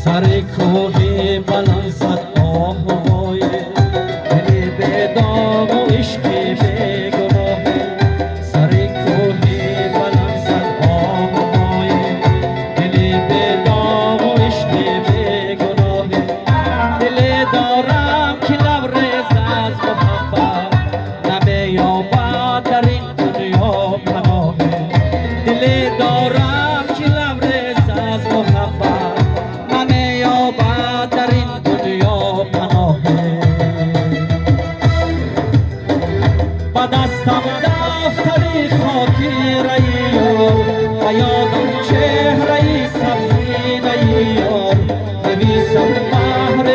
سر کوه بلند صد آه و وای، دل به داغ و عشق به گناه. سر کوه بلند صد آه و وای، دل به داغ و عشق به گناه. دل دارم که لبریز از محبت، نمی‌یابد در این دنیا پناه. دل دارم که لبریز از محبت، نمی‌یابد در این دنیا پناه. با دستم دفتری خاطره یار، و یادم چهره سبزینه یار، نویسم بهر